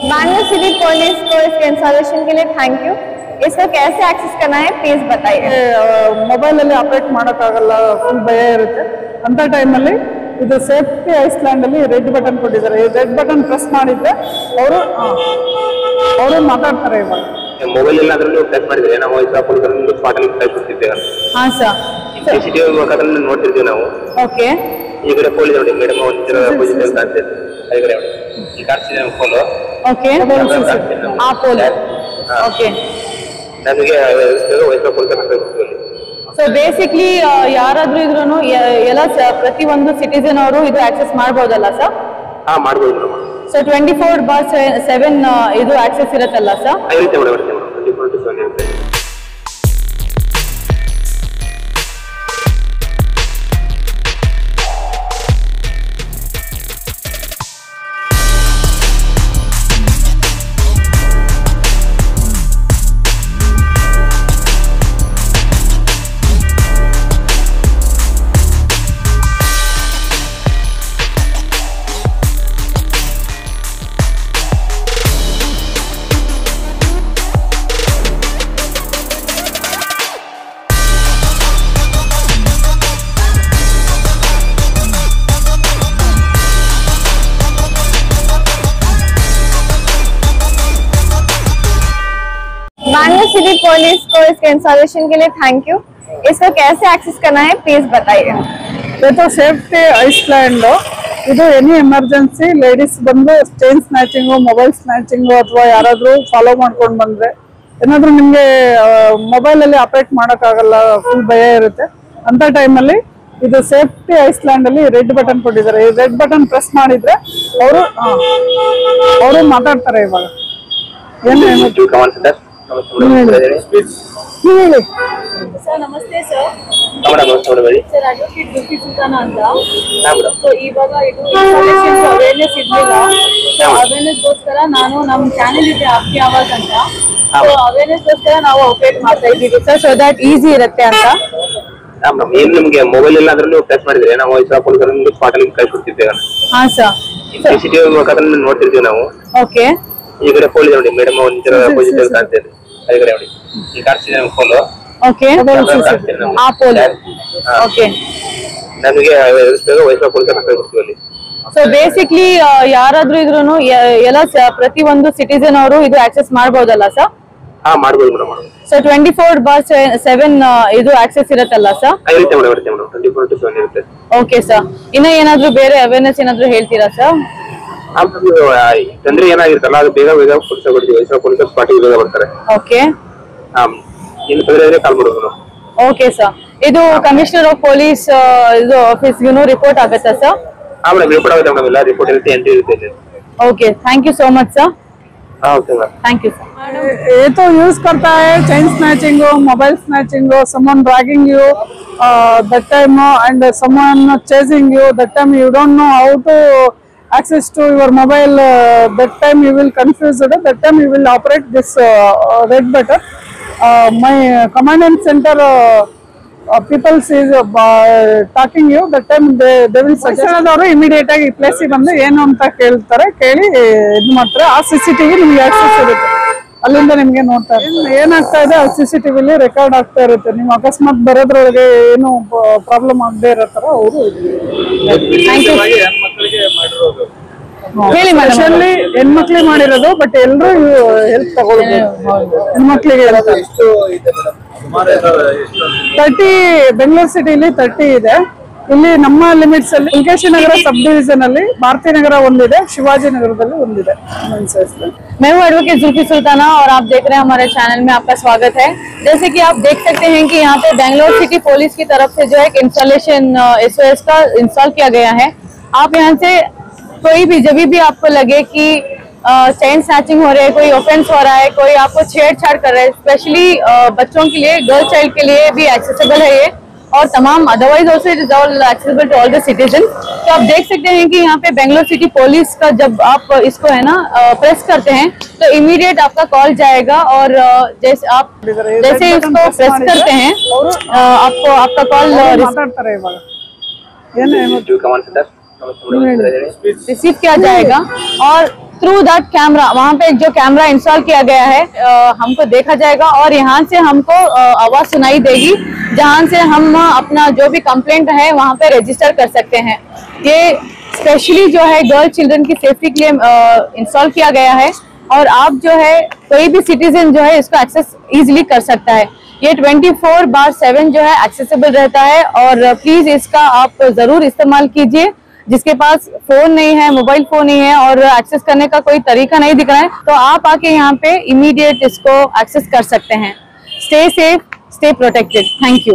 Bangalore city police को इसके installation के लिए थैंक यू। इसको कैसे एक्सेस करना है प्लीज बताइए। ಮೊಬೈಲ್ ಅಲ್ಲಿ ಆಪರೇಟ್ ಮಾಡೋಕ್ಕಾಗಲ್ಲ, ಫುಲ್ ಭಯ ಇರುತ್ತೆ ಅಂತ ಟೈಮಲ್ಲಿ ಇದು ಸೇಫ್ಟಿ ಐಸ್ಲ್ಯಾಂಡ್ ಅಲ್ಲಿ ರೆಡ್ ಬಟನ್ ಕೊಟ್ಟಿದ್ದಾರೆ. ಈ ರೆಡ್ ಬಟನ್ ಪ್ರೆಸ್ ಮಾಡಿದ್ರೆ ಅವರು ಮಾತಾಡ್ತಾರೆ. ಇವಾಗ ಮೊಬೈಲ್ ಎಲ್ಲ ಅದರಲ್ಲಿ ಪ್ರೆಸ್ ಮಾಡಿದ್ರೆ ನಾವು ಪೊಲೀಸರನ್ನು ಸ್ಪಾಟ್ ಅಲ್ಲಿ ಕಳಿಸ್ಬಿಡ್ತಿದ್ದೇವೆ. ಹಾ ಸರ್, ಸಿಸಿಟಿವಿ ಮುಖಾಂತರ ನೋಡ್ತಿರ್ತೀವಿ ನಾವು. ಓಕೆ, ಈ ಕಡೆ ಪೊಲೀಸ್ ನೋಡಿ ಮೇಡಮ್ ಪೊಸಿಷನ್ ಕಾಣ್ತಿದೆ. ಈ ಕಡೆ ನೋಡಿ ಈ ಕಾಣಿಸ್ತಿದೆ ಫೋನು. ಓಕೆ, ಆ ಪೋಲ್. ಓಕೆ, ನಮಗೆ ವಯಸ್ಸಿನ ಪೊಲೀಸರನ್ನು ಕಳಿಸ್ತೀವಿ. ಸೊ ಬೇಸಿಕ್ಲಿ ಯಾರಾದ್ರೂ ಇದ್ರೂ ಎಲ್ಲ ಪ್ರತಿಯೊಂದು ಸಿಟಿಸನ್ ಅವರು ಇದು ಆಕ್ಸೆಸ್ ಮಾಡಬಹುದಲ್ಲ ಸರ್? ಹಾ, ಮಾಡಬಹುದು. ಸೊ 24/7 ಇದು ಆಕ್ಸೆಸ್ ಇರುತ್ತಲ್ಲ ಸರ್? ಇರುತ್ತೆ ಮೇಡಮ್, ಇರುತ್ತೆ ಮೇಡಮ್, 24/7 ಇರುತ್ತೆ. बैंगलोर सिटी पुलिस को इसके इंस्टॉलेशन के लिए थैंक यू। इसको कैसे एक्सेस करना है प्लीज बताइए। ಇದು ಸೇಫ್ಟಿ ಐಸ್ಲ್ಯಾಂಡ್. ಇದು ಎನಿ ಎಮರ್ಜೆನ್ಸಿ ಲೇಡೀಸ್ ಬಂದು ಚೈನ್ ಸ್ನ್ಯಾಚಿಂಗು, ಮೊಬೈಲ್ ಸ್ನ್ಯಾಚಿಂಗು ಅಥವಾ ಯಾರಾದ್ರೂ ಫಾಲೋ ಮಾಡ್ಕೊಂಡು ಬಂದ್ರೆ ಏನಾದ್ರೂ ನಿಮ್ಗೆ ಮೊಬೈಲ್ ಅಲ್ಲಿ ಆಪರೇಟ್ ಮಾಡೋಕ್ಕಾಗಲ್ಲ, ಫುಲ್ ಭಯ ಇರುತ್ತೆ ಅಂತ ಟೈಮಲ್ಲಿ ಇದು ಸೇಫ್ಟಿ ಐಸ್ಲ್ಯಾಂಡ್ ಅಲ್ಲಿ ರೆಡ್ ಬಟನ್ ಕೊಟ್ಟಿದ್ದಾರೆ. ಈ ರೆಡ್ ಬಟನ್ ಪ್ರೆಸ್ ಮಾಡಿದ್ರೆ ಅವರು ಮಾತಾಡ್ತಾರೆ. ಇವಾಗ ಏನು ಹೇಳಿ ಸರ್? ನಮಸ್ತೆ ಸರ್. ಸರ್, ಅಡ್ವೊಕೇಟ್ ಜ್ಯೋತಿ ಸುಲ್ತಾನ ಅಂತ. ಸೊ ಇವಾಗ ಇದು ಇನ್ಸ್ಟಾಲೇಷನ್ ಅವೇರ್ನೆಸ್ ಇರ್ಲಿಲ್ಲ, ಅವೇರ್ನೆಸ್ ನಾನು ನಮ್ಮ ಚಾನೆಲ್ ಇದೆ ಆಪ್ತಿ ಆವಾಜ್ ಅಂತ. ಸೊ ಅವೇರ್ನೆಸ್ ಗೋಸ್ಕರ ನಾವು ಅಪ್ಡೇಟ್ ಮಾಡ್ತಾ ಇದ್ದೀವಿ ಸರ್, ಸೊ ದಟ್ ಈಸಿ ಇರುತ್ತೆ ಅಂತ. ಏನು ನಿಮ್ಗೆ ಮೊಬೈಲ್ ಎಲ್ಲ ಅದರಲ್ಲಿ ಪ್ರೆಸ್ ಮಾಡಿದ್ರೆ ನಾವು ಪೊಲೀಸರನ್ನು ಸ್ಪಾಟ್ ಅಲ್ಲಿ ಕಳಿಸ್ಬಿಡ್ತಿದ್ದೇವೆ. ಹಾ ಸರ್, ಸಿಸಿಟಿವಿ ಮುಖಾಂತರ ನೋಡ್ತಿರ್ತೀವಿ ನಾವು. ಓಕೆ, ಈ ಕಡೆ ಪೊಲೀಸ್ ನೋಡಿ ಮೇಡಮ್ ಪೊಸಿಷನ್ ಕಾಣ್ತಿದೆ. ಈ ಕಡೆ ನೋಡಿ ಈ ಕಾಣಿಸ್ತಿದೆ ಫೋನು. ಓಕೆ, ಆ ಪೋಲ್. ಓಕೆ, ನಮಗೆ ವಯಸ್ಸಿನ ಪೊಲೀಸರನ್ನು ಕಳಿಸ್ತೀವಿ. ಸೊ ಬೇಸಿಕ್ಲಿ ಯಾರಾದ್ರೂ ಇದ್ರೂ ಎಲ್ಲ ಪ್ರತಿಯೊಂದು ಸಿಟಿಸನ್ ಅವರು ಇದು ಆಕ್ಸೆಸ್ ಮಾಡಬಹುದಲ್ಲ ಸರ್? ಹಾ, ಮಾಡಬಹುದು ಮೇಡಮ್. ಸೊ 24/7 ಇದು ಆಕ್ಸೆಸ್ ಇರುತ್ತಲ್ಲ ಸರ್? ಇರುತ್ತೆ ಮೇಡಮ್, ಇರುತ್ತೆ ಮೇಡಮ್, 24/7 ಇರುತ್ತೆ. ಓಕೆ ಸರ್, ಇನ್ನ ಏನಾದ್ರೂ ಬೇರೆ ಅವೇರ್ನೆಸ್ ಏನಾದ್ರೂ ಹೇಳ್ತೀರಾ ಸರ್? ತೊಂದ್ರೆ ಏನಾಗಿರುತ್ತಲ್ಲ ಅದು ಬೇಗ ಪೊಲೀಸ್ ಕೊಡ್ತೀವಿ. ವಯಸ್ಸಿನ ಪೊಲೀಸರು ಸ್ಪಾಟಿಗೆ ಬೇಗ ಬರ್ತಾರೆ. ಓಕೆ, ಏನು ತೊಂದರೆ ಇದ್ರೆ ಕಾಲ್ ಮಾಡೋದು. ಓಕೆ ಸರ್, ಇದು ಕಮಿಷನರ್ ಆಫ್ ಪೊಲೀಸ್ ಇದು ಆಫೀಸ್ಗೂ ರಿಪೋರ್ಟ್ ಆಗುತ್ತಾ ಸರ್? ಹಾ ಮೇಡಮ್, ರಿಪೋರ್ಟ್ ಆಗುತ್ತೆ ಮೇಡಮ್, ಎಲ್ಲ ರಿಪೋರ್ಟ್ ಇರುತ್ತೆ, ಎಂಟ್ರಿ ಇರುತ್ತೆ. Okay, thank you so much sir. Okay ma'am, thank you sir. ये तो यूज करता है chain snatching, mobile snatching, someone dragging you that time and someone chasing you, that time you don't know how to access to your mobile, that time you will confused, that time you will operate this red button. My command center people is talking you, that time they will suggest ಅವರು immediate ಆಗಿ place ಬಂದು ಏನು ಅಂತ ಕೇಳ್ತಾರೆ, ಕೇಳಿ ಇದು ಮಾಡ್ತಾರೆ. ಆ CCTV ನಿಮ್ಗೆ ಆಕ್ಸೆಸ್ ಇರುತ್ತೆ, ಅಲ್ಲಿಂದ ನಿಮ್ಗೆ ನೋಡ್ತಾರೆ ಏನಾಗ್ತಾ ಇದೆ. ಆ CCTV ರೆಕಾರ್ಡ್ ಆಗ್ತಾ ಇರುತ್ತೆ. ನೀವು ಅಕಸ್ಮಾತ್ ಬರೋದ್ರೊಳಗೆ ಏನು ಪ್ರಾಬ್ಲಮ್ ಆಗದೆ ಇರೋ ತರ ಅವರು ಹೇಳಿ. ಸ್ಪೆಷಲಿ ಹೆಣ್ಮಕ್ಳಿಗೆ ಮಾಡಿರೋದು, ಬಟ್ ಎಲ್ಲರೂ ಹೆಲ್ಪ್ ತಗೊಳ್ಬೇಕು. ಹೆಣ್ಮಕ್ಳಿಗೆ 30 ಬೆಂಗಳೂರು ಸಿಟಿಲಿ 30 ಇದೆ. ಇಲ್ಲಿ ನಮ್ಮ ಲಿಮಿಟ್ಸ್ ಅಲ್ಲಿ ಲಂಕೇಶಿ ನಗರ सब डिवीजन ಅಲ್ಲಿ भारती नगर ಒಂದಿದೆ, ಶಿವಾಜಿ ನಗರದಲ್ಲಿ ಒಂದಿದೆ. मैं हूँ एडवोकेट जुल्फी सुल्ताना और आप देख रहे हैं हमारे चैनल में आपका स्वागत है। जैसे कि आप देख सकते हैं कि यहाँ पे बेंगलोर सिटी पुलिस की तरफ से जो है इंस्टॉलेशन SOS का इंस्टॉल किया गया है। आप यहाँ से कोई भी जब भी आपको लगे कि चेन स्नैचिंग हो रहा है, कोई ऑफेंस हो रहा है, कोई आपको छेड़छाड़ कर रहा है, स्पेशली बच्चों के लिए, गर्ल चाइल्ड के लिए भी एक्सेसिबल है ये, और तमाम otherwise also it is all accessible to all the citizen. तो आप देख सकते हैं कि यहाँ पे बेंगलोर सिटी पुलिस का जब आप इसको है ना प्रेस करते हैं तो इमीडिएट आपका कॉल जाएगा, और जैसे इसको प्रेस करते हैं आपको आपका कॉल रिसीव किया जाएगा और थ्रू दैट कैमरा वहाँ पे जो कैमरा इंस्टॉल किया गया है हमको देखा जाएगा और यहाँ से हमको आवाज सुनाई देगी जहाँ से हम अपना जो भी कंप्लेंट है वहाँ पे रजिस्टर कर सकते हैं। ये स्पेशली जो है गर्ल चिल्ड्रन की सेफ्टी के लिए इंस्टॉल किया गया है और आप जो है कोई भी सिटीजन जो है इसको एक्सेस इजीली कर सकता है। ये 24/7 जो है एक्सेसिबल रहता है और प्लीज इसका आप जरूर इस्तेमाल कीजिए। जिसके पास फोन नहीं है, मोबाइल फोन नहीं है और एक्सेस करने का कोई तरीका नहीं दिख रहा है तो आप आके यहाँ पे इमीडिएट इसको एक्सेस कर सकते हैं। Stay safe, stay protected. Thank you.